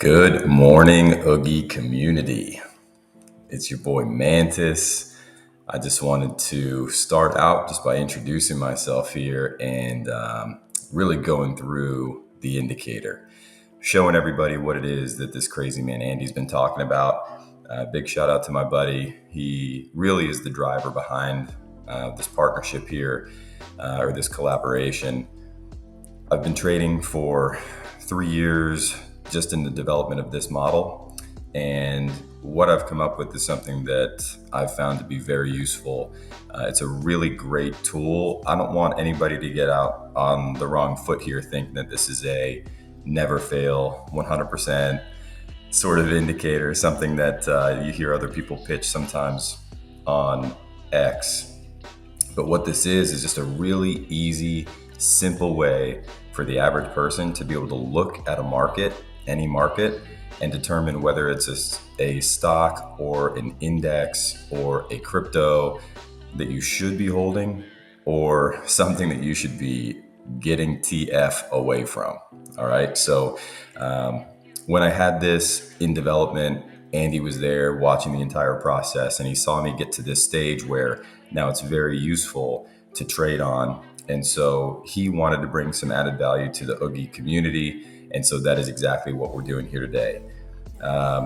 Good morning, Oogy community. It's your boy Mantis. I just wanted to start out just by introducing myself here and really going through the indicator, showing everybody what it is that this crazy man Andy's been talking about. Big shout out to my buddy. He really is the driver behind this partnership here or this collaboration. I've been trading for 3 years just in the development of this model. And what I've come up with is something that I've found to be very useful. It's a really great tool. I don't want anybody to get out on the wrong foot here thinking that this is a never fail, 100% sort of indicator, something that you hear other people pitch sometimes on X. But what this is just a really easy, simple way for the average person to be able to look at a market, any market, and determine whether it's a stock or an index or a crypto that you should be holding or something that you should be getting TF away from. All right. So when I had this in development, Andy was there watching the entire process, and he saw me get to this stage where now it's very useful to trade on. And so he wanted to bring some added value to the Oogy community. And so that is exactly what we're doing here today.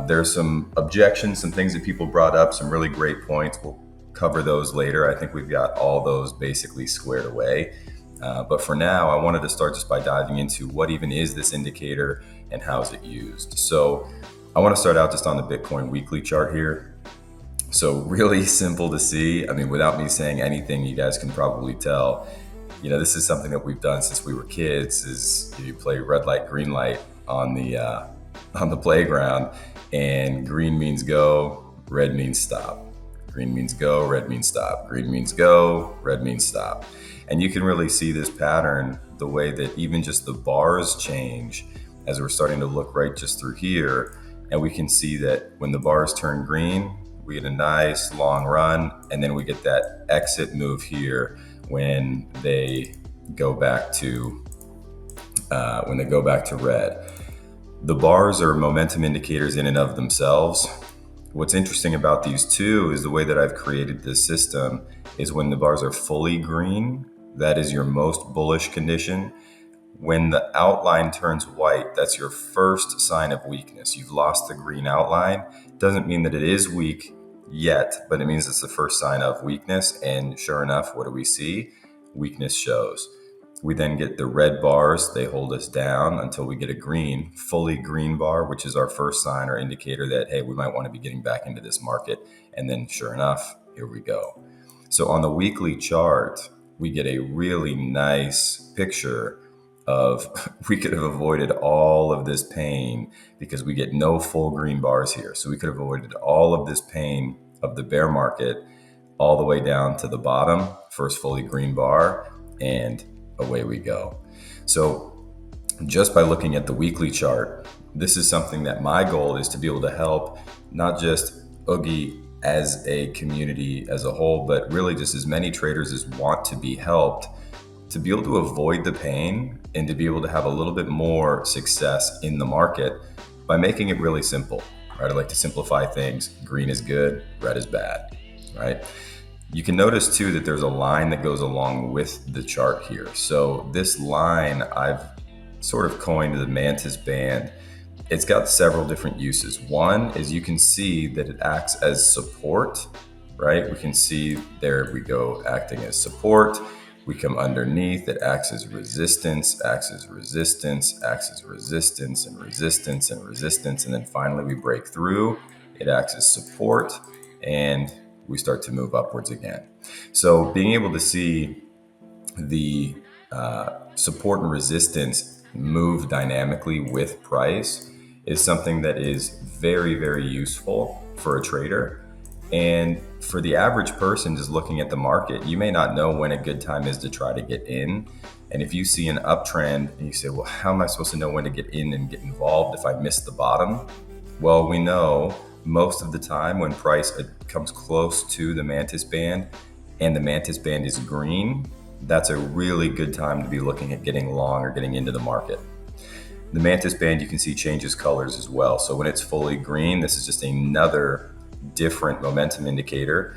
There's some objections, some things that people brought up, some really great points. We'll cover those later. I think we've got all those basically squared away. But for now, I wanted to start just by diving into what even is this indicator and how is it used. So I want to start out just on the Bitcoin weekly chart here. So really simple to see. I mean, without me saying anything, you guys can probably tell. You know, this is something that we've done since we were kids. Is you play red light, green light on the playground, and green means go, red means stop. Green means go, red means stop. Green means go, red means stop. And you can really see this pattern the way that even just the bars change as we're starting to look right just through here. And we can see that when the bars turn green, we get a nice long run, and then we get that exit move here when they go back to red. The bars are momentum indicators in and of themselves. What's interesting about these two is the way that I've created this system is when the bars are fully green, that is your most bullish condition. When the outline turns white, that's your first sign of weakness. You've lost the green outline. Doesn't mean that it is weak yet, but it means it's the first sign of weakness. And sure enough, what do we see? Weakness shows. We then get the red bars. They hold us down until we get a green, fully green bar, which is our first sign or indicator that, hey, we might want to be getting back into this market. And then sure enough, here we go. So on the weekly chart, we get a really nice picture of we could have avoided all of this pain because we get no full green bars here. So we could have avoided all of this pain of the bear market all the way down to the bottom, first fully green bar, and away we go. So just by looking at the weekly chart, this is something that my goal is to be able to help not just Oogy as a community as a whole, but really just as many traders as want to be helped to be able to avoid the pain and to be able to have a little bit more success in the market by making it really simple, right? I like to simplify things. Green is good, red is bad, right? You can notice too that there's a line that goes along with the chart here. So this line I've sort of coined the Mantis band. It's got several different uses. One is you can see that it acts as support, right? We can see there we go acting as support. We come underneath, it acts as resistance, acts as resistance, acts as resistance and resistance and resistance. And then finally we break through, it acts as support, and we start to move upwards again. So being able to see the support and resistance move dynamically with price is something that is very, very useful for a trader. And for the average person just looking at the market, you may not know when a good time is to try to get in. And if you see an uptrend and you say, well, how am I supposed to know when to get in and get involved if I miss the bottom? Well, we know most of the time when price comes close to the Mantis band and the Mantis band is green, that's a really good time to be looking at getting long or getting into the market. The Mantis band, you can see, changes colors as well. So when it's fully green, this is just another different momentum indicator.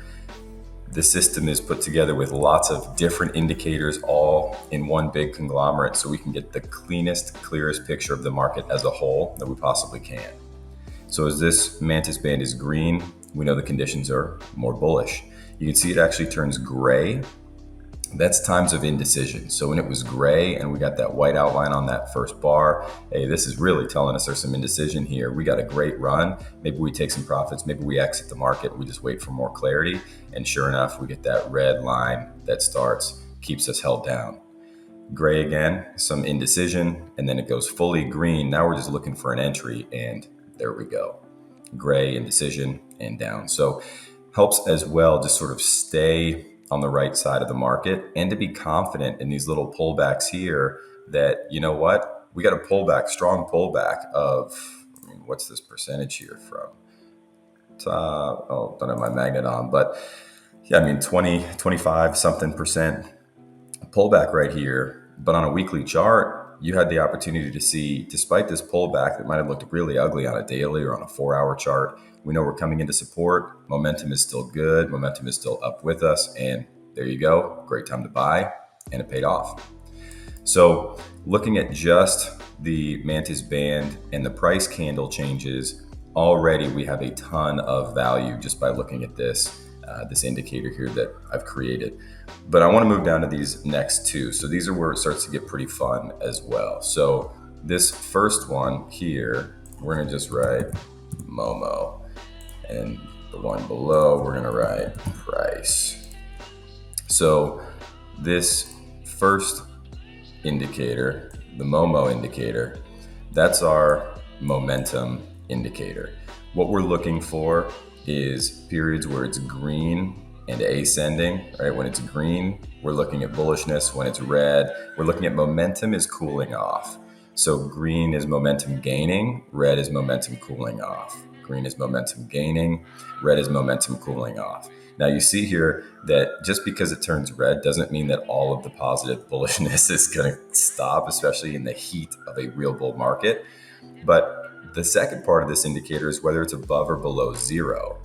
The system is put together with lots of different indicators all in one big conglomerate, so we can get the cleanest, clearest picture of the market as a whole that we possibly can. So as this Mantis band is green, we know the conditions are more bullish. You can see it actually turns gray. That's times of indecision. So when it was gray and we got that white outline on that first bar, hey, this is really telling us there's some indecision here. We got a great run. Maybe we take some profits. Maybe we exit the market. We just wait for more clarity. And sure enough, we get that red line that starts, keeps us held down. Gray again, some indecision, and then it goes fully green. Now we're just looking for an entry, and there we go. Gray, indecision, and down. So helps as well just sort of stay on the right side of the market and to be confident in these little pullbacks here that, you know what, we got a pullback, strong pullback of, what's this percentage here from? Don't have my magnet on, but yeah, 20, 25 something percent pullback right here. But on a weekly chart, you had the opportunity to see, despite this pullback that might have looked really ugly on a daily or on a 4-hour chart, we know we're coming into support. Momentum is still good. Momentum is still up with us. And there you go. Great time to buy. And it paid off. So looking at just the Mantis band and the price candle changes, already we have a ton of value just by looking at this indicator here that I've created. But I want to move down to these next two. So these are where it starts to get pretty fun as well. So this first one here, we're going to just write Momo. And the one below, we're going to write price. So this first indicator, the Momo indicator, that's our momentum indicator. What we're looking for is periods where it's green and ascending, right? When it's green, we're looking at bullishness. When it's red, we're looking at momentum is cooling off. So green is momentum gaining, red is momentum cooling off. Green is momentum gaining, red is momentum cooling off. Now you see here that just because it turns red doesn't mean that all of the positive bullishness is going to stop, especially in the heat of a real bull market. But the second part of this indicator is whether it's above or below zero.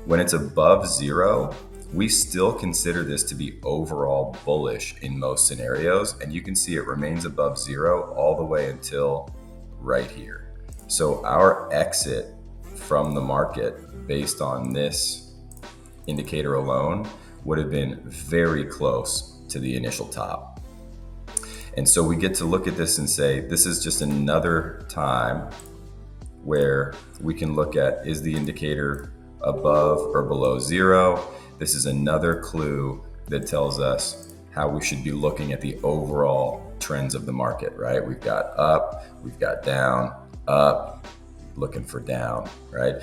When it's above zero, we still consider this to be overall bullish in most scenarios. And you can see it remains above zero all the way until right here. So our exit from the market based on this indicator alone would have been very close to the initial top. And so we get to look at this and say, this is just another time where we can look at, is the indicator above or below zero? This is another clue that tells us how we should be looking at the overall trends of the market, right? We've got up, we've got down, up, looking for down, right?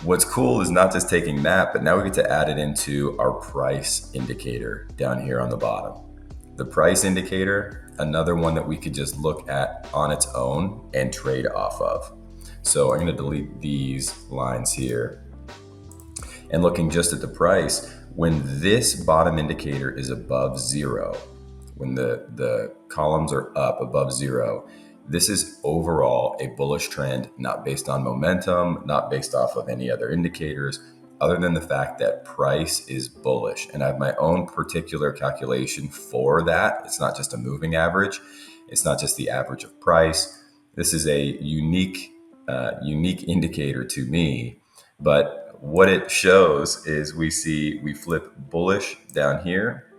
What's cool is not just taking that, but now we get to add it into our price indicator down here on the bottom. The price indicator, another one that we could just look at on its own and trade off of. So I'm going to delete these lines here. And looking just at the price, when this bottom indicator is above zero, when the columns are up above zero, this is overall a bullish trend, not based on momentum, not based off of any other indicators, other than the fact that price is bullish. And I have my own particular calculation for that. It's not just a moving average. It's not just the average of price. This is a unique indicator to me. But what it shows is we flip bullish down here.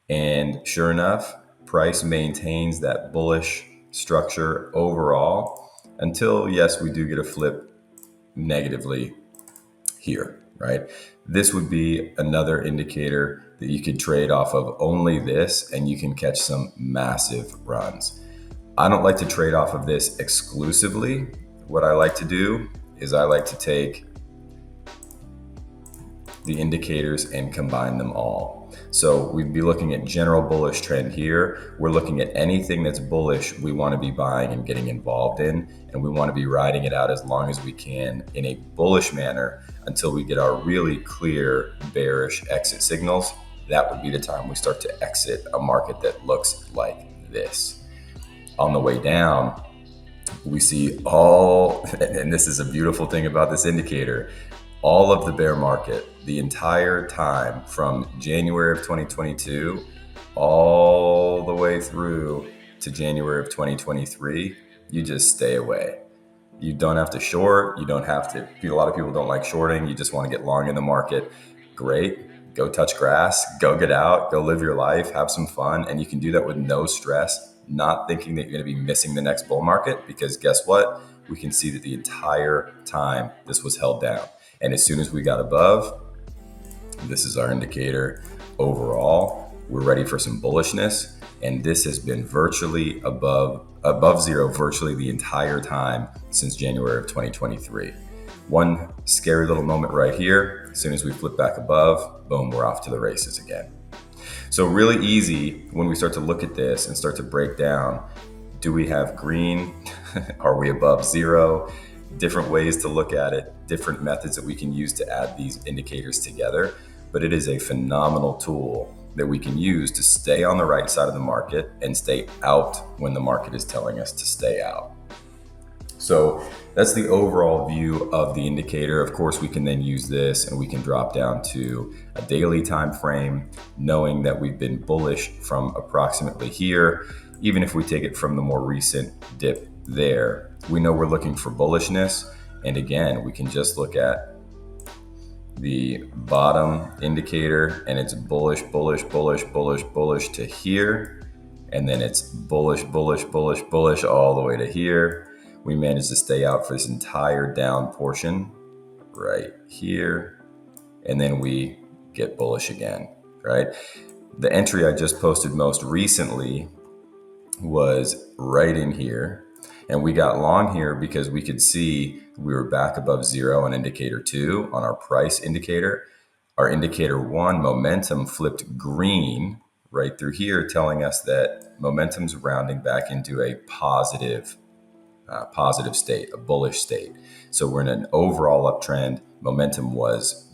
And sure enough, price maintains that bullish structure overall until, yes, we do get a flip negatively here, right? This would be another indicator that you could trade off of only this, and you can catch some massive runs. I don't like to trade off of this exclusively. What I like to do is I like to take the indicators and combine them all. So we'd be looking at general bullish trend here. We're looking at anything that's bullish we want to be buying and getting involved in, and we want to be riding it out as long as we can in a bullish manner until we get our really clear bearish exit signals. That would be the time we start to exit a market that looks like this. On the way down, we see all, and this is a beautiful thing about this indicator, all of the bear market, the entire time from January of 2022 all the way through to January of 2023, you just stay away. You don't have to short. You don't have to. A lot of people don't like shorting. You just want to get long in the market. Great. Go touch grass. Go get out. Go live your life. Have some fun. And you can do that with no stress, not thinking that you're going to be missing the next bull market. Because guess what? We can see that the entire time this was held down. And as soon as we got above, this is our indicator overall. We're ready for some bullishness. And this has been virtually above zero virtually the entire time since January of 2023. One scary little moment right here. As soon as we flip back above, boom, we're off to the races again. So really easy when we start to look at this and start to break down, do we have green? Are we above zero? Different ways to look at it, different methods that we can use to add these indicators together. But it is a phenomenal tool that we can use to stay on the right side of the market and stay out when the market is telling us to stay out. So that's the overall view of the indicator. Of course, we can then use this and we can drop down to a daily time frame, knowing that we've been bullish from approximately here. Even if we take it from the more recent dip there, we know we're looking for bullishness. And again, we can just look at the bottom indicator and it's bullish, bullish, bullish, bullish, bullish to here. And then it's bullish, bullish, bullish, bullish all the way to here. We managed to stay out for this entire down portion right here. And then we get bullish again, right? The entry I just posted most recently was right in here. And we got long here because we could see we were back above zero on indicator 2 on our price indicator. Our indicator 1 momentum flipped green right through here, telling us that momentum's rounding back into a positive state, a bullish state. So we're in an overall uptrend. Momentum was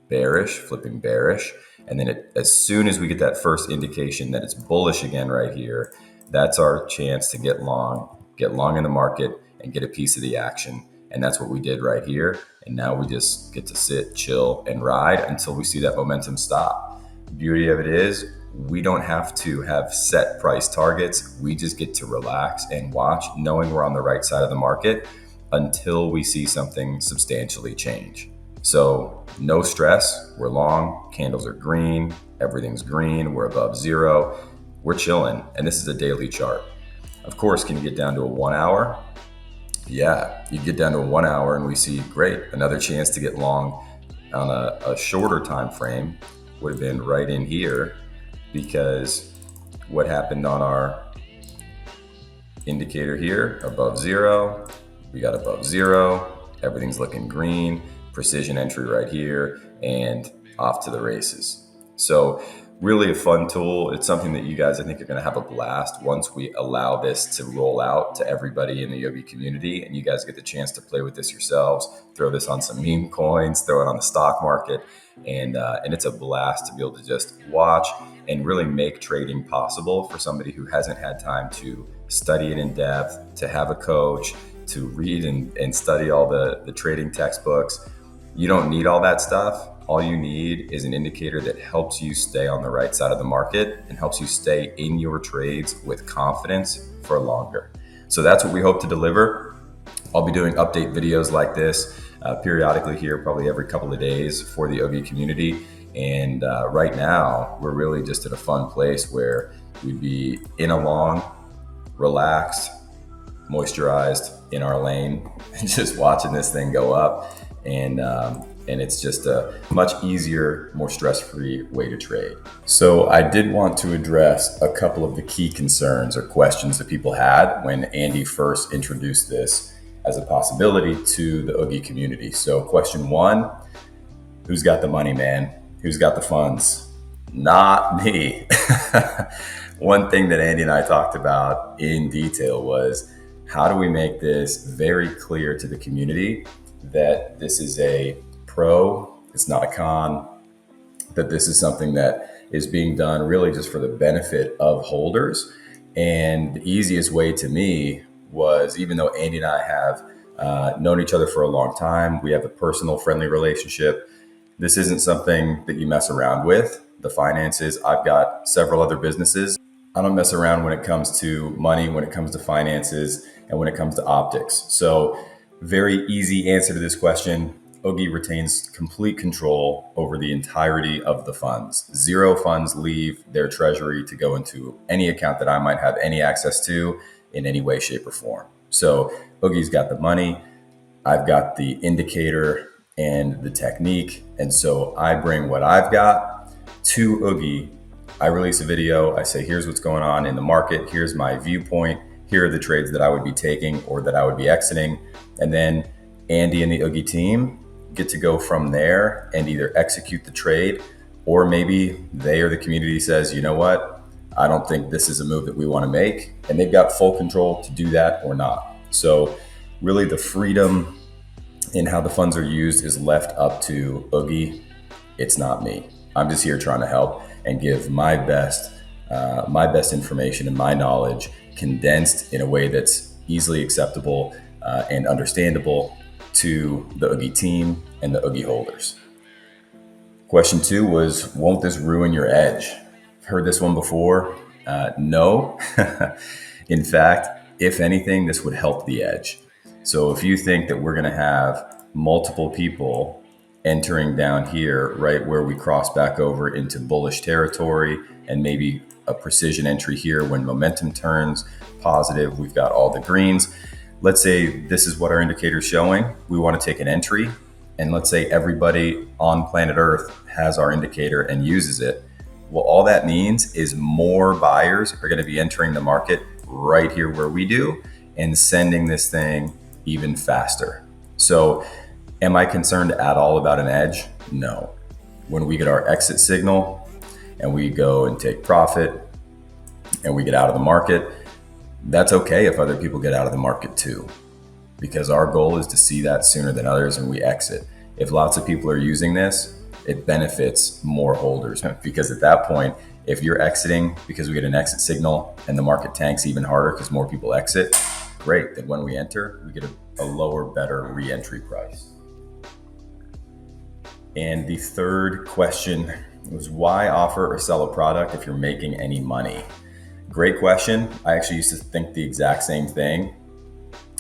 bearish, flipping bearish. And then as soon as we get that first indication that it's bullish again right here, that's our chance to get long in the market and get a piece of the action. And that's what we did right here. And now we just get to sit, chill, and ride until we see that momentum stop. The beauty of it is we don't have to have set price targets. We just get to relax and watch, knowing we're on the right side of the market until we see something substantially change. So no stress. We're long. Candles are green. Everything's green. We're above zero. We're chilling. And this is a daily chart. Of course, can you get down to a 1 hour? Yeah, you get down to a 1 hour and we see, great, another chance to get long on a shorter time frame would have been right in here, because what happened on our indicator here, above zero, we got above zero, everything's looking green, precision entry right here, and off to the races. So really a fun tool. It's something that you guys, I think, are going to have a blast once we allow this to roll out to everybody in the Oogy community, and you guys get the chance to play with this yourselves, throw this on some meme coins, throw it on the stock market, and it's a blast to be able to just watch and really make trading possible for somebody who hasn't had time to study it in depth, to have a coach, to read and study all the trading textbooks. You don't need all that stuff. All you need is an indicator that helps you stay on the right side of the market and helps you stay in your trades with confidence for longer. So that's what we hope to deliver. I'll be doing update videos like this periodically here, probably every couple of days for the Oogy community. And right now, we're really just at a fun place where we'd be in a long, relaxed, moisturized in our lane, and just watching this thing go up. And it's just a much easier, more stress-free way to trade. So I did want to address a couple of the key concerns or questions that people had when Andy first introduced this as a possibility to the Oogy community. So question 1, who's got the money, man? Who's got the funds? Not me. One thing that Andy and I talked about in detail was, how do we make this very clear to the community that this is a pro, it's not a con, that this is something that is being done really just for the benefit of holders. And the easiest way to me was, even though Andy and I have known each other for a long time, we have a personal, friendly relationship. This isn't something that you mess around with. The finances, I've got several other businesses. I don't mess around when it comes to money, when it comes to finances, and when it comes to optics. So, very easy answer to this question. Oogy retains complete control over the entirety of the funds. Zero funds leave their treasury to go into any account that I might have any access to in any way, shape, or form. So, Oogy's got the money. I've got the indicator and the technique. And so I bring what I've got to Oogy. I release a video. I say, here's what's going on in the market. Here's my viewpoint. Here are the trades that I would be taking or that I would be exiting. And then Andy and the Oogy team get to go from there and either execute the trade, or maybe they or the community says, you know what, I don't think this is a move that we want to make. And they've got full control to do that or not. So really the freedom in how the funds are used is left up to Oogy. It's not me. I'm just here trying to help and give my best information and my knowledge condensed in a way that's easily acceptable and understandable to the Oogy team and the Oogy holders. Question 2 was, won't this ruin your edge? I've heard this one before. No. In fact, if anything, this would help the edge. So if you think that we're going to have multiple people entering down here, right where we cross back over into bullish territory, and maybe a precision entry here when momentum turns positive, we've got all the greens. Let's say this is what our indicator is showing. We want to take an entry, and let's say everybody on planet Earth has our indicator and uses it. Well, all that means is more buyers are going to be entering the market right here where we do and sending this thing even faster. So am I concerned at all about an edge? No. When we get our exit signal and we go and take profit and we get out of the market, that's okay if other people get out of the market too, because our goal is to see that sooner than others and we exit. If lots of people are using this, it benefits more holders, because at that point, if you're exiting because we get an exit signal and the market tanks even harder because more people exit, great. Then when we enter, we get a lower, better re-entry price. And the third question was, why offer or sell a product if you're making any money? Great question. I actually used to think the exact same thing.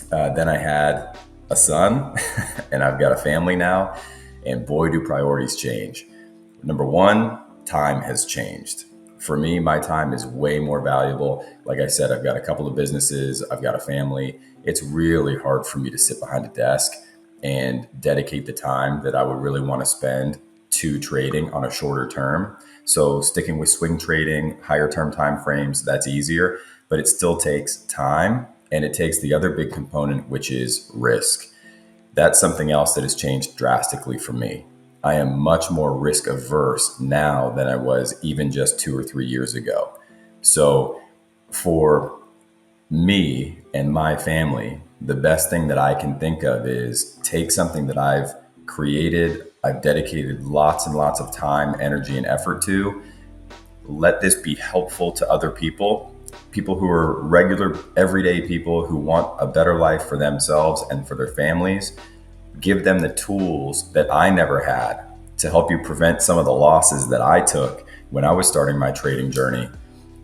Then I had a son and I've got a family now, and boy, do priorities change. Number one, time has changed. For me, my time is way more valuable. Like I said, I've got a couple of businesses, I've got a family. It's really hard for me to sit behind a desk and dedicate the time that I would really want to spend to trading on a shorter term. So sticking with swing trading, higher term time frames, that's easier, but it still takes time, and it takes the other big component, which is risk. That's something else that has changed drastically for me. I am much more risk averse now than I was even just 2 or 3 years ago. So for me and my family, the best thing that I can think of is take something that I've created, I've dedicated lots and lots of time, energy, and effort to. Let this be helpful to other people, people who are regular, everyday people who want a better life for themselves and for their families. Give them the tools that I never had to help you prevent some of the losses that I took when I was starting my trading journey,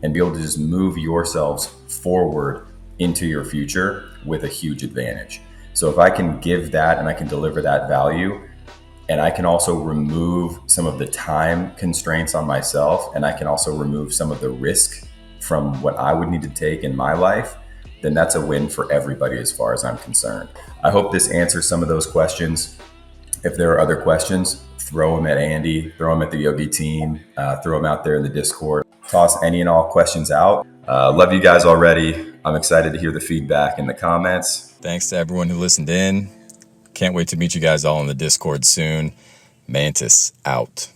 and be able to just move yourselves forward into your future with a huge advantage. So if I can give that and I can deliver that value, and I can also remove some of the time constraints on myself, and I can also remove some of the risk from what I would need to take in my life, then that's a win for everybody as far as I'm concerned. I hope this answers some of those questions. If there are other questions, throw them at Andy, throw them at the Oogy team, throw them out there in the Discord. Toss any and all questions out. Love you guys already. I'm excited to hear the feedback in the comments. Thanks to everyone who listened in. Can't wait to meet you guys all in the Discord soon. Mantis out.